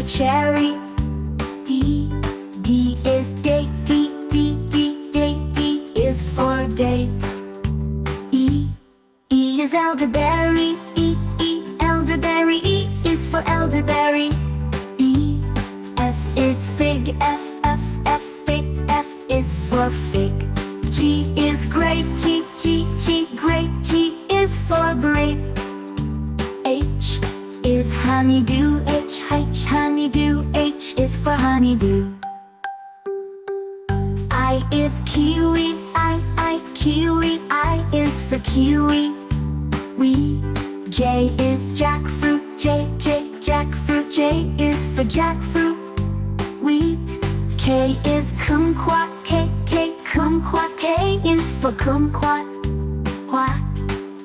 for cherry. D is date. D is for date. E is elderberry. Elderberry. E is for elderberry. F is fig. Fig. F is for fig. G is grape. Grape. G is for grape. H is honeydew. Honeydew. H is for honeydew. I is kiwi. Kiwi. I is for kiwi. J is jackfruit. Jackfruit. J is for jackfruit. Wheat. K is kumquat. Kumquat. K is for kumquat.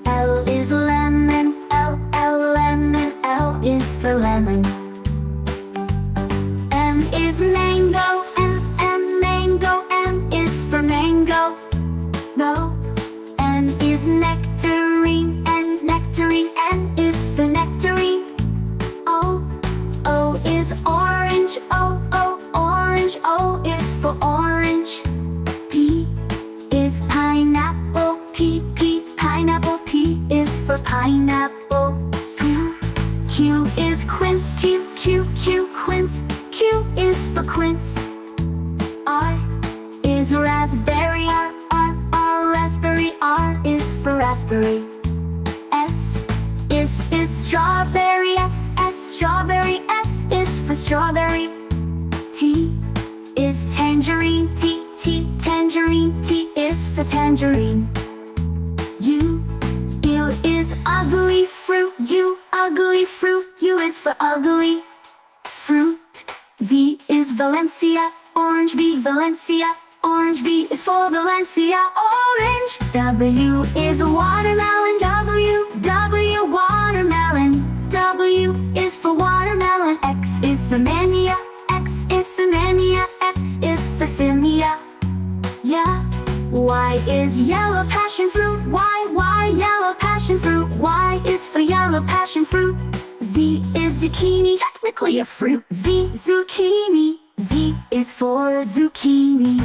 L is lemon. Lemon. L is for lemon. M is mango. Mango. M is for mango. N is nectarine. Nectarine. N is for nectarine. O is orange. Orange. O is for orange. P is pineapple. Pineapple. P is for pineapple. Q is quince. Quince. Q is for quince. R is raspberry. Raspberry. R is for raspberry. S is strawberry. Strawberry. S is for strawberry. T is tangerine. Tangerine. T is for tangerine. U is ugly fruit. Ugly fruit. U is for ugly fruit. V is Valencia. Orange. V Valencia. Orange. V is for Valencia. Orange. W is watermelon. W watermelon. W is for watermelon. X is Samania. X is Samania. X is for Simia. Y is yellow passion fruit. Y yellow passion fruit. Y is for yellow passion fruit. Z is zucchini, technically a fruit. Z zucchini. Z is for zucchini.